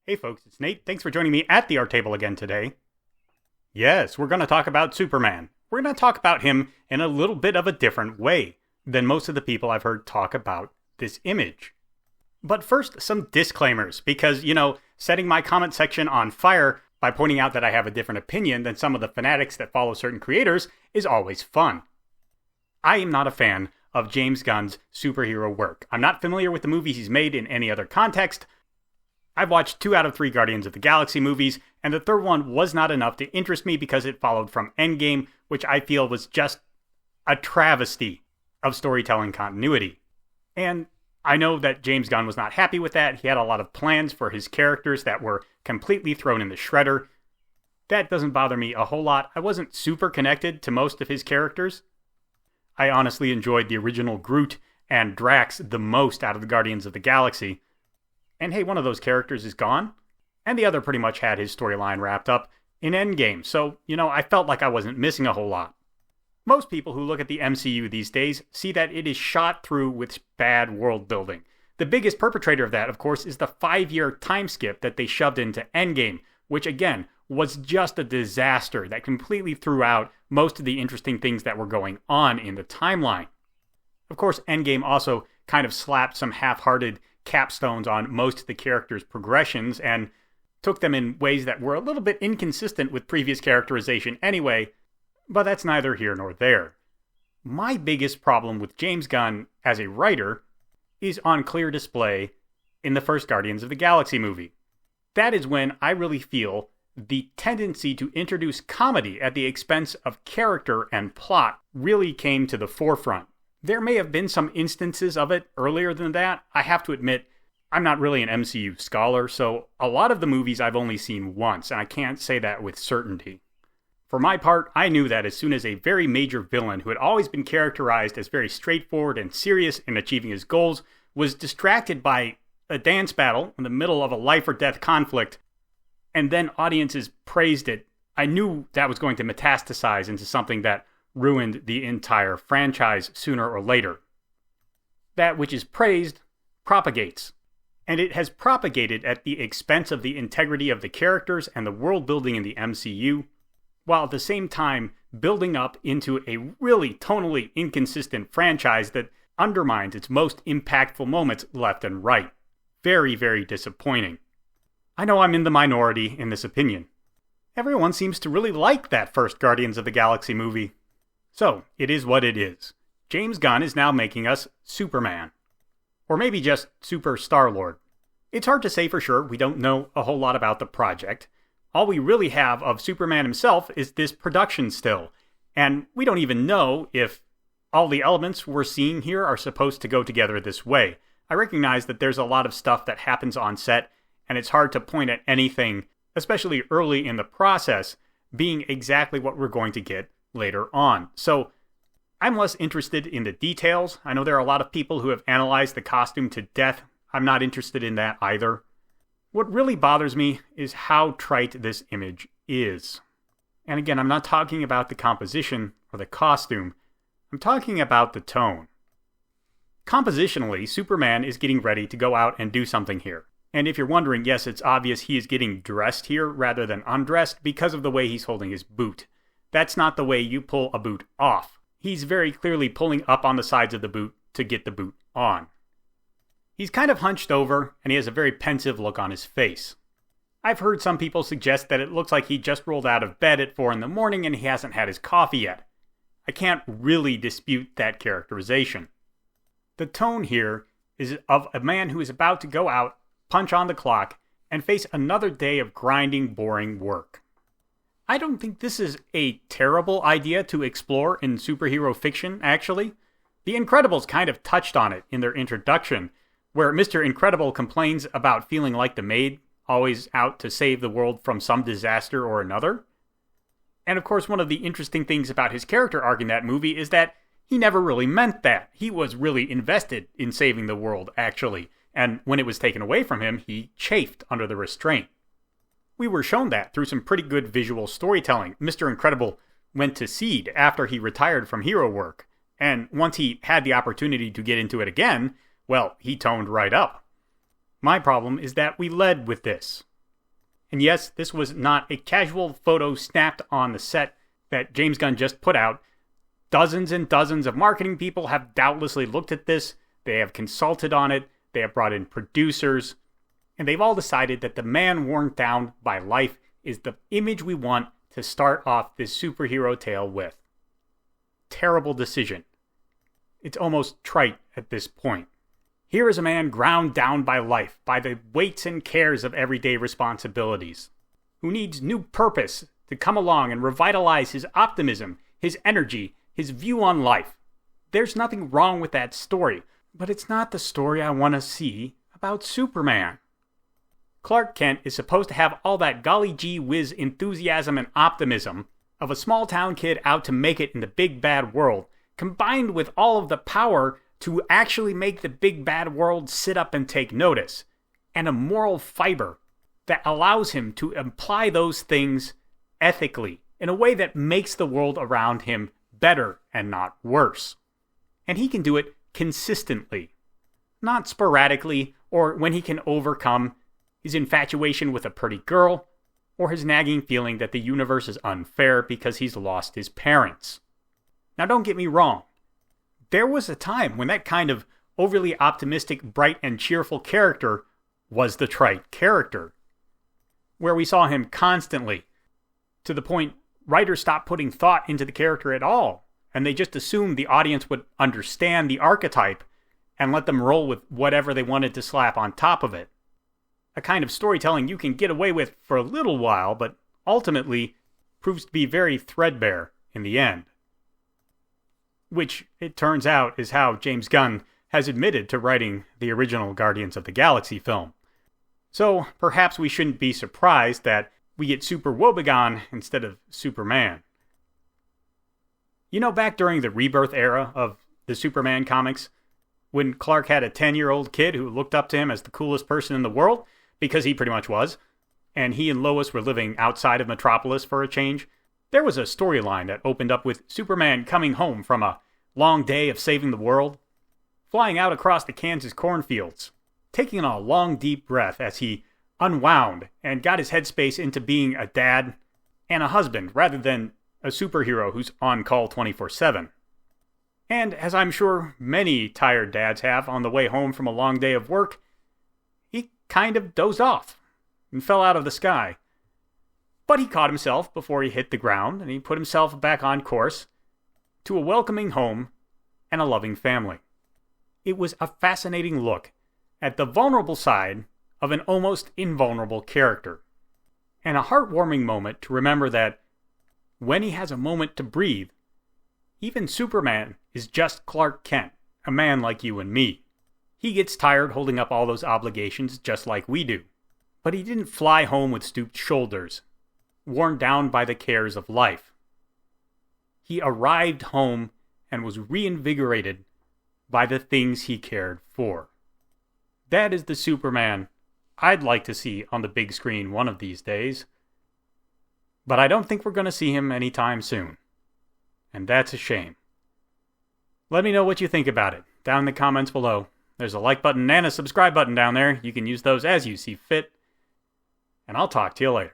Hey folks, it's Nate. Thanks for joining me at the art table again today. Yes, we're going to talk about Superman. We're going to talk about him in a little bit of a different way than most of the people I've heard talk about this image. But first, some disclaimers, because, setting my comment section on fire by pointing out that I have a different opinion than some of the fanatics that follow certain creators is always fun. I am not a fan of James Gunn's superhero work. I'm not familiar with the movies he's made in any other context. I've watched 2 out of 3 Guardians of the Galaxy movies, and the third one was not enough to interest me because it followed from Endgame, which I feel was just a travesty of storytelling continuity. And I know that James Gunn was not happy with that. He had a lot of plans for his characters that were completely thrown in the shredder. That doesn't bother me a whole lot. I wasn't super connected to most of his characters. I honestly enjoyed the original Groot and Drax the most out of the Guardians of the Galaxy. And hey, one of those characters is gone, and the other pretty much had his storyline wrapped up in Endgame, so, I felt like I wasn't missing a whole lot. Most people who look at the MCU these days see that it is shot through with bad world building. The biggest perpetrator of that, of course, is the 5-year time skip that they shoved into Endgame, which again, was just a disaster that completely threw out most of the interesting things that were going on in the timeline. Of course, Endgame also kind of slapped some half-hearted capstones on most of the characters' progressions and took them in ways that were a little bit inconsistent with previous characterization anyway, but that's neither here nor there. My biggest problem with James Gunn as a writer is on clear display in the first Guardians of the Galaxy movie. That is when I really feel the tendency to introduce comedy at the expense of character and plot really came to the forefront. There may have been some instances of it earlier than that. I have to admit, I'm not really an MCU scholar, so a lot of the movies I've only seen once, and I can't say that with certainty. For my part, I knew that as soon as a very major villain who had always been characterized as very straightforward and serious in achieving his goals was distracted by a dance battle in the middle of a life or death conflict, and then audiences praised it, I knew that was going to metastasize into something that ruined the entire franchise sooner or later. That which is praised propagates, and it has propagated at the expense of the integrity of the characters and the world building in the MCU, while at the same time building up into a really tonally inconsistent franchise that undermines its most impactful moments left and right. Very, very disappointing. I know I'm in the minority in this opinion. Everyone seems to really like that first Guardians of the Galaxy movie. So, it is what it is. James Gunn is now making us Superman. Or maybe just Super Star-Lord. It's hard to say for sure. We don't know a whole lot about the project. All we really have of Superman himself is this production still. And we don't even know if all the elements we're seeing here are supposed to go together this way. I recognize that there's a lot of stuff that happens on set, and it's hard to point at anything, especially early in the process, being exactly what we're going to get later on. So I'm less interested in the details. I know there are a lot of people who have analyzed the costume to death. I'm not interested in that either. What really bothers me is how trite this image is. And again, I'm not talking about the composition or the costume. I'm talking about the tone. Compositionally, Superman is getting ready to go out and do something here. And if you're wondering, yes, it's obvious he is getting dressed here rather than undressed because of the way he's holding his boot. That's not the way you pull a boot off. He's very clearly pulling up on the sides of the boot to get the boot on. He's kind of hunched over, and he has a very pensive look on his face. I've heard some people suggest that it looks like he just rolled out of bed at 4 in the morning and he hasn't had his coffee yet. I can't really dispute that characterization. The tone here is of a man who is about to go out, punch on the clock, and face another day of grinding, boring work. I don't think this is a terrible idea to explore in superhero fiction, actually. The Incredibles kind of touched on it in their introduction, where Mr. Incredible complains about feeling like the maid, always out to save the world from some disaster or another. And of course, one of the interesting things about his character arc in that movie is that he never really meant that. He was really invested in saving the world, actually. And when it was taken away from him, he chafed under the restraint. We were shown that through some pretty good visual storytelling. Mr. Incredible went to seed after he retired from hero work. And once he had the opportunity to get into it again, well, he toned right up. My problem is that we led with this. And yes, this was not a casual photo snapped on the set that James Gunn just put out. Dozens and dozens of marketing people have doubtlessly looked at this. They have consulted on it. They have brought in producers. And they've all decided that the man worn down by life is the image we want to start off this superhero tale with. Terrible decision. It's almost trite at this point. Here is a man ground down by life, by the weights and cares of everyday responsibilities, who needs new purpose to come along and revitalize his optimism, his energy, his view on life. There's nothing wrong with that story, but it's not the story I want to see about Superman. Clark Kent is supposed to have all that golly gee whiz enthusiasm and optimism of a small town kid out to make it in the big bad world, combined with all of the power to actually make the big bad world sit up and take notice, and a moral fiber that allows him to apply those things ethically in a way that makes the world around him better and not worse. And he can do it consistently, not sporadically, or when he can overcome his infatuation with a pretty girl, or his nagging feeling that the universe is unfair because he's lost his parents. Now don't get me wrong. There was a time when that kind of overly optimistic, bright, and cheerful character was the trite character, where we saw him constantly, to the point writers stopped putting thought into the character at all, and they just assumed the audience would understand the archetype and let them roll with whatever they wanted to slap on top of it. A kind of storytelling you can get away with for a little while, but ultimately proves to be very threadbare in the end. Which, it turns out, is how James Gunn has admitted to writing the original Guardians of the Galaxy film. So, perhaps we shouldn't be surprised that we get Super Woebegone instead of Superman. You know, back during the Rebirth era of the Superman comics, when Clark had a 10-year-old kid who looked up to him as the coolest person in the world, because he pretty much was, and he and Lois were living outside of Metropolis for a change, there was a storyline that opened up with Superman coming home from a long day of saving the world, flying out across the Kansas cornfields, taking a long deep breath as he unwound and got his headspace into being a dad and a husband rather than a superhero who's on call 24/7. And as I'm sure many tired dads have on the way home from a long day of work, he kind of dozed off and fell out of the sky. But he caught himself before he hit the ground, and he put himself back on course to a welcoming home and a loving family. It was a fascinating look at the vulnerable side of an almost invulnerable character, and a heartwarming moment to remember that when he has a moment to breathe, even Superman is just Clark Kent, a man like you and me. He gets tired holding up all those obligations just like we do. But he didn't fly home with stooped shoulders, worn down by the cares of life. He arrived home and was reinvigorated by the things he cared for. That is the Superman I'd like to see on the big screen one of these days. But I don't think we're going to see him anytime soon. And that's a shame. Let me know what you think about it down in the comments below. There's a like button and a subscribe button down there. You can use those as you see fit. And I'll talk to you later.